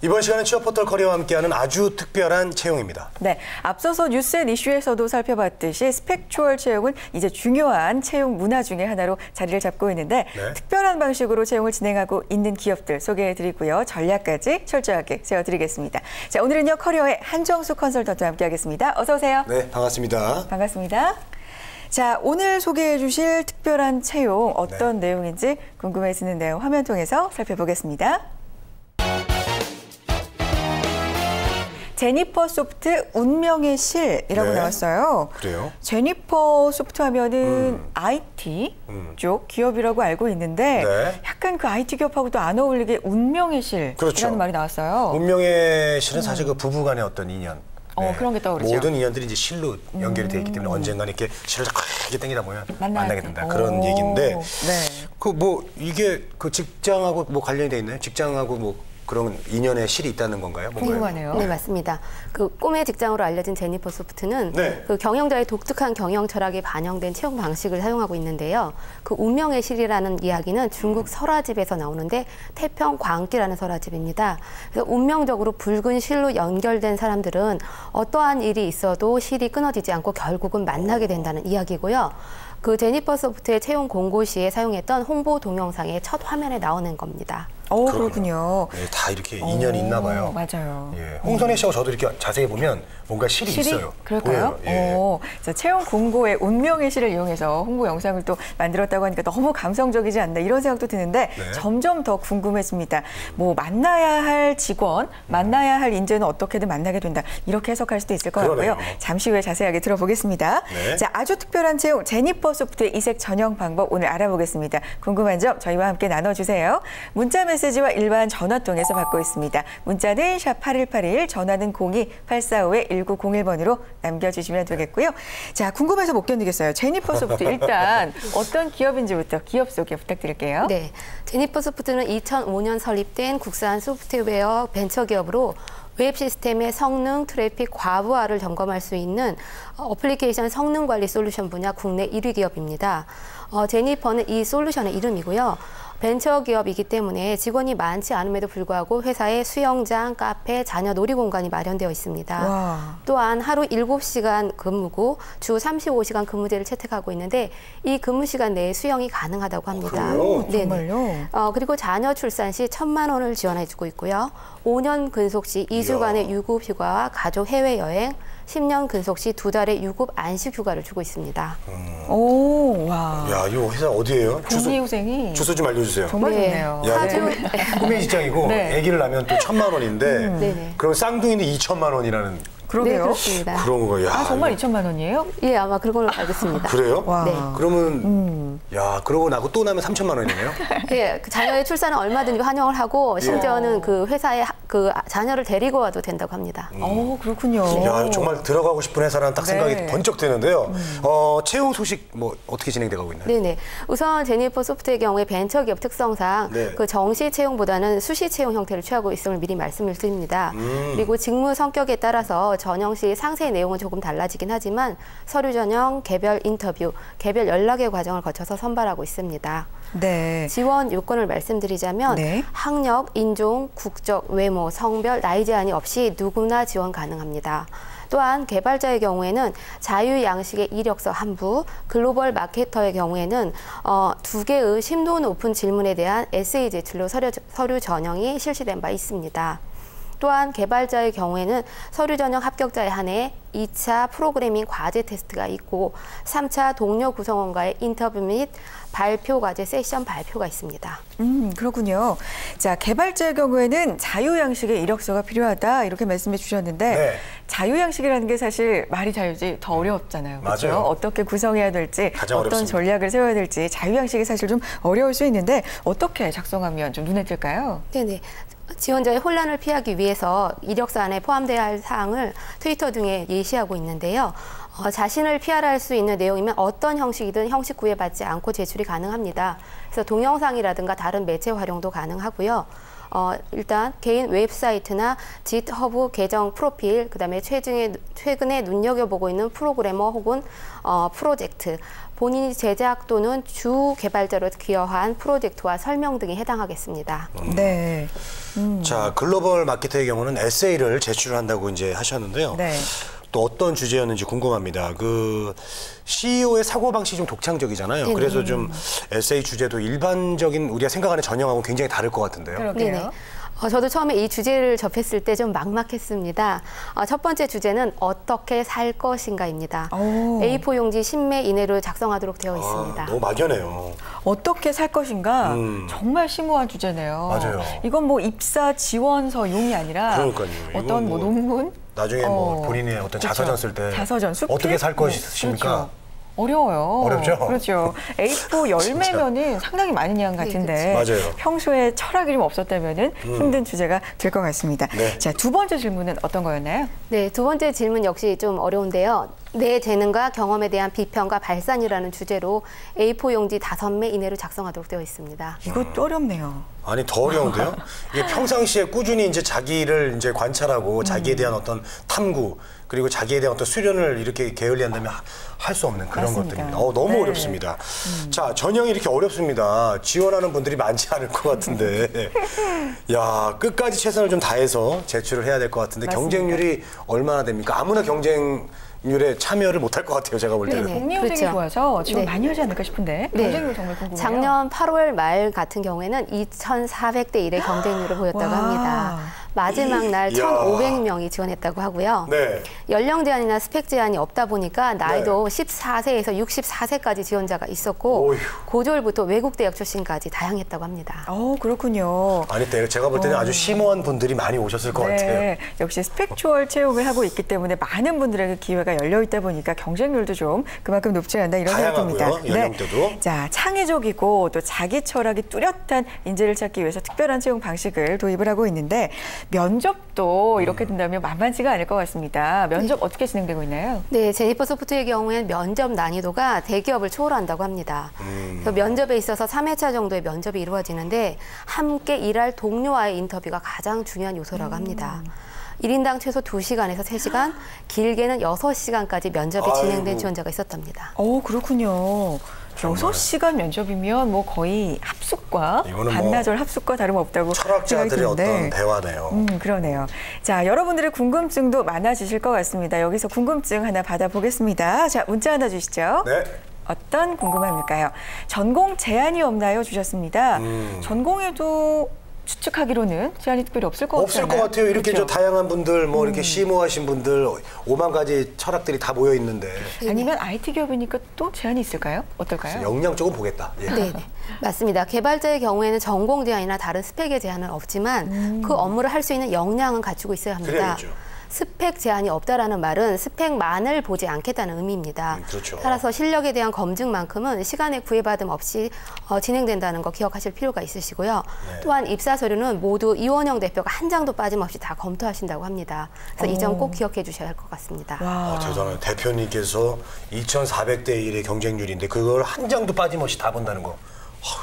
이번 시간은 취업포털 커리어와 함께하는 아주 특별한 채용입니다. 네, 앞서서 뉴스앤 이슈에서도 살펴봤듯이 스펙추얼 채용은 이제 중요한 채용 문화 중에 하나로 자리를 잡고 있는데 네. 특별한 방식으로 채용을 진행하고 있는 기업들 소개해드리고요. 전략까지 철저하게 세워드리겠습니다. 자, 오늘은요 커리어의 한정수 컨설턴트와 함께하겠습니다. 어서 오세요. 네, 반갑습니다. 반갑습니다. 자, 오늘 소개해 주실 특별한 채용 어떤 내용인지 궁금해지는데요. 화면 통해서 살펴보겠습니다. 제니퍼 소프트 운명의 실이라고 나왔어요. 그래요? 제니퍼 소프트 하면은 IT 쪽 기업이라고 알고 있는데 약간 그 IT 기업하고도 안 어울리게 운명의 실이라는 그렇죠. 말이 나왔어요. 운명의 실은 사실 그 부부간의 어떤 인연. 그런 게 떠오르죠. 모든 인연들이 이제 실로 연결이 되어 있기 때문에 언젠가 이렇게 실을 이렇게 당기다 보면 만나게 된다. 그런 얘기인데 그 뭐 이게 그 직장하고 뭐 관련이 돼 있나요? 직장하고 뭐 그런 인연의 실이 있다는 건가요? 궁금하네요. 네, 맞습니다. 그 꿈의 직장으로 알려진 제니퍼 소프트는 그 경영자의 독특한 경영 철학이 반영된 채용 방식을 사용하고 있는데요. 그 운명의 실이라는 이야기는 중국 설화집에서 나오는데 태평 광기라는 설화집입니다. 그래서 운명적으로 붉은 실로 연결된 사람들은 어떠한 일이 있어도 실이 끊어지지 않고 결국은 만나게 된다는 이야기고요. 그 제니퍼 소프트의 채용 공고 시에 사용했던 홍보 동영상의 첫 화면에 나오는 겁니다. 그렇군요. 네, 다 이렇게 인연이 있나 봐요. 맞아요. 예, 홍선혜 씨하고 저도 이렇게 자세히 보면 뭔가 실이 있어요. 그럴까요? 예. 자, 채용 공고에 운명의 실을 이용해서 홍보 영상을 또 만들었다고 하니까 너무 감성적이지 않나 이런 생각도 드는데 점점 더 궁금해집니다. 뭐 만나야 할 직원, 만나야 할 인재는 어떻게든 만나게 된다. 이렇게 해석할 수도 있을 것 같고요. 잠시 후에 자세하게 들어보겠습니다. 자, 아주 특별한 채용 제니퍼 소프트의 이색 전형 방법 오늘 알아보겠습니다. 궁금한 점 저희와 함께 나눠주세요. 문자 메시지와 일반 전화 통해서 받고 있습니다. 문자는 샵 8181, 전화는 02-845-1901번으로 남겨주시면 되겠고요. 자, 궁금해서 못 견디겠어요. 제니퍼 소프트 일단 어떤 기업인지부터 기업 소개 부탁드릴게요. 네, 제니퍼 소프트는 2005년 설립된 국산 소프트웨어 벤처기업으로 웹 시스템의 성능, 트래픽 과부하를 점검할 수 있는 어플리케이션 성능 관리 솔루션 분야 국내 1위 기업입니다. 제니퍼는 이 솔루션의 이름이고요. 벤처기업이기 때문에 직원이 많지 않음에도 불구하고 회사에 수영장, 카페, 자녀 놀이공간이 마련되어 있습니다. 또한 하루 7시간 근무고 주 35시간 근무제를 채택하고 있는데 이 근무 시간 내에 수영이 가능하다고 합니다. 정말요? 그리고 자녀 출산 시 1,000만 원을 지원해주고 있고요. 5년 근속 시 2주간의 유급 휴가와 가족 해외여행, 10년 근속 시 2달의 유급 안식 휴가를 주고 있습니다. 와. 야, 이 회사 어디예요? 복리후생이 주소 좀 알려주세요. 정말 좋네요. 야, 꿈의 직장이고 아기를 낳으면 또 1,000만 원인데 그럼 쌍둥이는 2,000만 원이라는. 그러게요. 네, 그렇습니다. 그런 거야. 정말 2,000만 원이에요? 예, 아마 그걸로 알겠습니다. 그래요? 와. 네. 그러면 그러고 나고 또 나면 3,000만 원이네요. 예, 그 자녀의 출산은 얼마든지 환영을 하고 심지어는 그 회사에 그 자녀를 데리고 와도 된다고 합니다. 그렇군요. 야, 정말 들어가고 싶은 회사라는 딱 생각이 번쩍 드는데요. 채용 소식 뭐 어떻게 진행되고 있나요? 네네. 우선 제니퍼 소프트의 경우에 벤처기업 특성상 그 정시 채용보다는 수시 채용 형태를 취하고 있음을 미리 말씀을 드립니다. 그리고 직무 성격에 따라서 전형 시 상세 내용은 조금 달라지긴 하지만 서류 전형, 개별 인터뷰, 개별 연락의 과정을 거쳐서 선발하고 있습니다. 네. 지원 요건을 말씀드리자면 학력, 인종, 국적, 외모, 성별, 나이 제한이 없이 누구나 지원 가능합니다. 또한 개발자의 경우에는 자유 양식의 이력서 한 부, 글로벌 마케터의 경우에는 2개의 심도 높은 질문에 대한 에세이 제출로 서류 전형이 실시된 바 있습니다. 또한 개발자의 경우에는 서류 전형 합격자에 한해 2차 프로그래밍 과제 테스트가 있고 3차 동료 구성원과의 인터뷰 및 발표 과제 세션 발표가 있습니다. 그렇군요. 자, 개발자의 경우에는 자유양식의 이력서가 필요하다 이렇게 말씀해 주셨는데 자유양식이라는 게 사실 말이 자유지 더 어렵잖아요. 그렇죠? 맞아요. 어떻게 구성해야 될지, 어떤 어렵습니다. 전략을 세워야 될지 자유양식이 사실 좀 어려울 수 있는데 어떻게 작성하면 좀 눈에 띌까요? 네네. 지원자의 혼란을 피하기 위해서 이력서 안에 포함돼야 할 사항을 트위터 등에 예시하고 있는데요. 자신을 PR할 수 있는 내용이면 어떤 형식이든 형식 구애받지 않고 제출이 가능합니다. 그래서 동영상이라든가 다른 매체 활용도 가능하고요. 일단 개인 웹사이트나 GitHub 계정 프로필, 그다음에 최근에 눈여겨보고 있는 프로그래머 혹은 프로젝트, 본인이 제작 또는 주 개발자로 기여한 프로젝트와 설명 등이 해당하겠습니다. 네. 자, 글로벌 마케터의 경우는 에세이를 제출한다고 이제 하셨는데요. 네. 또 어떤 주제였는지 궁금합니다. 그 CEO의 사고방식이 좀 독창적이잖아요. 네네. 그래서 좀 에세이 주제도 일반적인 우리가 생각하는 전형하고 굉장히 다를 것 같은데요. 그러게요. 네네. 저도 처음에 이 주제를 접했을 때 좀 막막했습니다. 첫 번째 주제는 어떻게 살 것인가입니다. A4 용지 10매 이내로 작성하도록 되어 있습니다. 너무 막연해요. 어떻게 살 것인가 정말 심오한 주제네요. 맞아요. 이건 뭐 입사 지원서용이 아니라 그러니까요. 어떤 뭐 논문 나중에 뭐 본인의 어떤 그렇죠. 자서전 쓸 때 자서전, 수필? 어떻게 살 것이십니까? 그렇죠. 어려워요. 어렵죠? 그렇죠. A4 열매면은 상당히 많은 양 같은데 네, 맞아요. 평소에 철학이 좀 없었다면은 힘든 주제가 될 것 같습니다. 네. 자, 두 번째 질문은 어떤 거였나요? 네, 두 번째 질문 역시 좀 어려운데요. 내 재능과 경험에 대한 비평과 발산이라는 주제로 A4 용지 5매 이내로 작성하도록 되어 있습니다. 이것도 어렵네요. 아니 더 어려운데요. 이게 평상시에 꾸준히 이제 자기를 이제 관찰하고 자기에 대한 어떤 탐구 그리고 자기에 대한 어떤 수련을 이렇게 게을리한다면 할 수 없는 그런 맞습니다. 것들입니다. 너무 네. 어렵습니다. 자, 전형이 이렇게 어렵습니다. 지원하는 분들이 많지 않을 것 같은데, 야 끝까지 최선을 좀 다해서 제출을 해야 될 것 같은데 맞습니다. 경쟁률이 얼마나 됩니까? 아무나 경쟁률에 참여를 못할 것 같아요. 제가 볼 때는. 네네. 공리호생이 그렇죠. 좋아서 지금 네. 많이 하지 않을까 싶은데 네. 경쟁률 정말 궁금해요. 작년 8월 말 같은 경우에는 2,400대 1의 경쟁률을 보였다고 와. 합니다. 마지막 날 이야. 1,500명이 지원했다고 하고요. 네. 연령 제한이나 스펙 제한이 없다 보니까 나이도 14세에서 64세까지 지원자가 있었고 어휴. 고졸부터 외국 대학 출신까지 다양했다고 합니다. 그렇군요. 아니, 제가 볼 때는 아주 심오한 분들이 많이 오셨을 것 같아요. 네, 역시 스펙추얼 채용을 하고 있기 때문에 많은 분들에게 기회가 열려 있다 보니까 경쟁률도 좀 그만큼 높지 않나 이런 생각이 듭니다. 다양하고요, 연령대도. 자, 창의적이고 또 자기 철학이 뚜렷한 인재를 찾기 위해서 특별한 채용 방식을 도입을 하고 있는데 면접도 이렇게 된다면 만만치가 않을 것 같습니다. 면접 어떻게 진행되고 있나요? 네, 제니퍼 소프트의 경우에는 면접 난이도가 대기업을 초월한다고 합니다. 그래서 면접에 있어서 3회차 정도의 면접이 이루어지는데 함께 일할 동료와의 인터뷰가 가장 중요한 요소라고 합니다. 1인당 최소 2시간에서 3시간, 길게는 6시간까지 면접이 진행된 아이고. 지원자가 있었답니다. 그렇군요. 6시간 면접이면 뭐 거의 합숙과 이거는 뭐 반나절 합숙과 다름없다고 생각이 철학자들의 드는데 어떤 대화네요. 그러네요. 자, 여러분들의 궁금증도 많아지실 것 같습니다. 여기서 궁금증 하나 받아보겠습니다. 자, 문자 하나 주시죠. 네. 어떤 궁금함일까요? 전공 제한이 없나요? 주셨습니다. 전공에도 추측하기로는 제한이 특별히 없을 것 없을 같아요. 것 같아요. 이렇게 그렇죠? 저 다양한 분들, 뭐 이렇게 심오하신 분들, 5만 가지 철학들이 다 모여 있는데 아니면 IT 기업이니까 또 제한이 있을까요? 어떨까요? 역량 쪽은 보겠다. 예. 네, 맞습니다. 개발자의 경우에는 전공 제한이나 다른 스펙의 제한은 없지만 그 업무를 할 수 있는 역량은 갖추고 있어야 합니다. 그래야겠죠. 스펙 제한이 없다라는 말은 스펙만을 보지 않겠다는 의미입니다. 그렇죠. 따라서 실력에 대한 검증만큼은 시간에 구애받음 없이 진행된다는 거 기억하실 필요가 있으시고요. 네. 또한 입사 서류는 모두 이원영 대표가 한 장도 빠짐없이 다 검토하신다고 합니다. 그래서 이 점 꼭 기억해 주셔야 할 것 같습니다. 와. 대단해요. 대표님께서 2,400대 1의 경쟁률인데 그걸 한 장도 빠짐없이 다 본다는 거.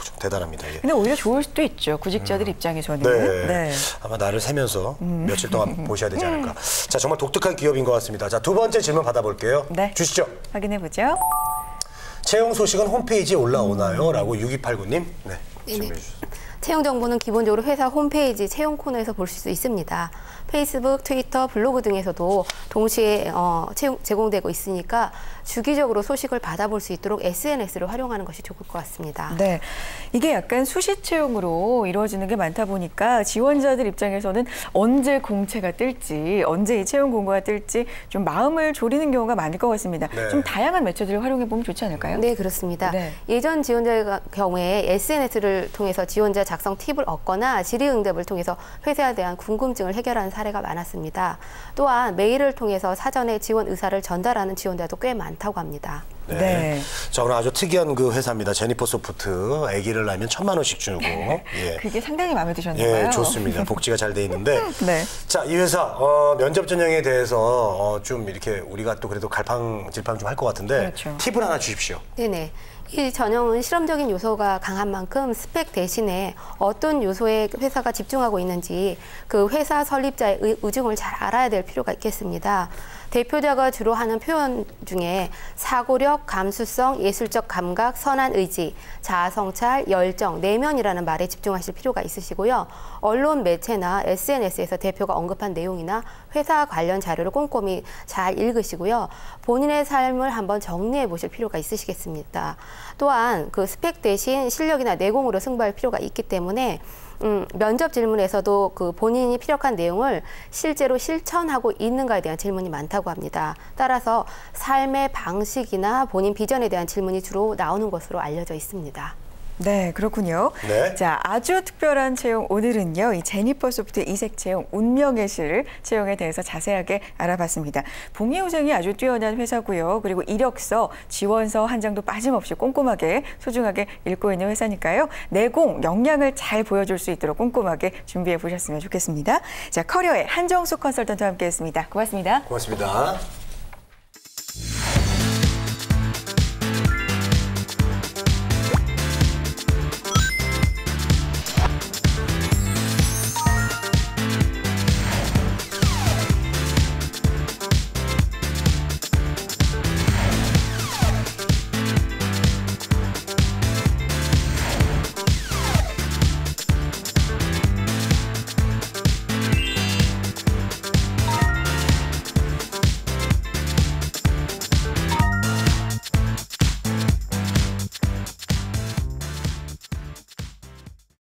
좀 대단합니다. 예. 근데 오히려 좋을 수도 있죠. 구직자들 입장에서는. 네. 아마 나를 세면서 며칠 동안 보셔야 되지 않을까. 자, 정말 독특한 기업인 것 같습니다. 자, 두 번째 질문 받아볼게요. 네. 주시죠. 확인해 보죠. 채용 소식은 홈페이지에 올라오나요? 라고 6289님. 네. 질문해 주세요. 채용 정보는 기본적으로 회사 홈페이지 채용 코너에서 볼 수 있습니다. 페이스북, 트위터, 블로그 등에서도 동시에 제공되고 있으니까 주기적으로 소식을 받아볼 수 있도록 SNS를 활용하는 것이 좋을 것 같습니다. 네, 이게 약간 수시 채용으로 이루어지는 게 많다 보니까 지원자들 입장에서는 언제 공채가 뜰지, 언제 이 채용 공고가 뜰지 좀 마음을 졸이는 경우가 많을 것 같습니다. 네. 좀 다양한 매체들을 활용해 보면 좋지 않을까요? 네, 그렇습니다. 네. 예전 지원자의 경우에 SNS를 통해서 지원자 작성 팁을 얻거나 질의응답을 통해서 회사에 대한 궁금증을 해결하는 사례가 많았습니다. 또한 메일을 통해서 사전에 지원 의사를 전달하는 지원자도 꽤 많다고 합니다. 네. 네. 자, 오늘 아주 특이한 그 회사입니다. 제니퍼 소프트. 아기를 낳으면 1,000만 원씩 주고. 예. 그게 상당히 마음에 드셨나 봐요. 예, 좋습니다. 복지가 잘 돼 있는데. 네. 자, 이 회사 면접 전형에 대해서 좀 이렇게 우리가 또 그래도 갈팡질팡 좀 할 것 같은데 그렇죠. 팁을 하나 주십시오. 네네. 이 전형은 실험적인 요소가 강한 만큼 스펙 대신에 어떤 요소에 회사가 집중하고 있는지 그 회사 설립자의 의중을 잘 알아야 될 필요가 있겠습니다. 대표자가 주로 하는 표현 중에 사고력, 감수성, 예술적 감각, 선한 의지, 자아성찰, 열정, 내면이라는 말에 집중하실 필요가 있으시고요. 언론, 매체나 SNS에서 대표가 언급한 내용이나 회사 관련 자료를 꼼꼼히 잘 읽으시고요. 본인의 삶을 한번 정리해 보실 필요가 있으시겠습니다. 또한 그 스펙 대신 실력이나 내공으로 승부할 필요가 있기 때문에 면접 질문에서도 그 본인이 피력한 내용을 실제로 실천하고 있는가에 대한 질문이 많다고 합니다. 따라서 삶의 방식이나 본인 비전에 대한 질문이 주로 나오는 것으로 알려져 있습니다. 네, 그렇군요. 네. 자, 아주 특별한 채용 오늘은요. 이 제니퍼 소프트 이색 채용 운명의 실 채용에 대해서 자세하게 알아봤습니다. 복리후생이 아주 뛰어난 회사고요. 그리고 이력서, 지원서 한 장도 빠짐없이 꼼꼼하게 소중하게 읽고 있는 회사니까요. 내공, 역량을 잘 보여줄 수 있도록 꼼꼼하게 준비해 보셨으면 좋겠습니다. 자, 커리어의 한정숙 컨설턴트와 함께했습니다. 고맙습니다. 고맙습니다.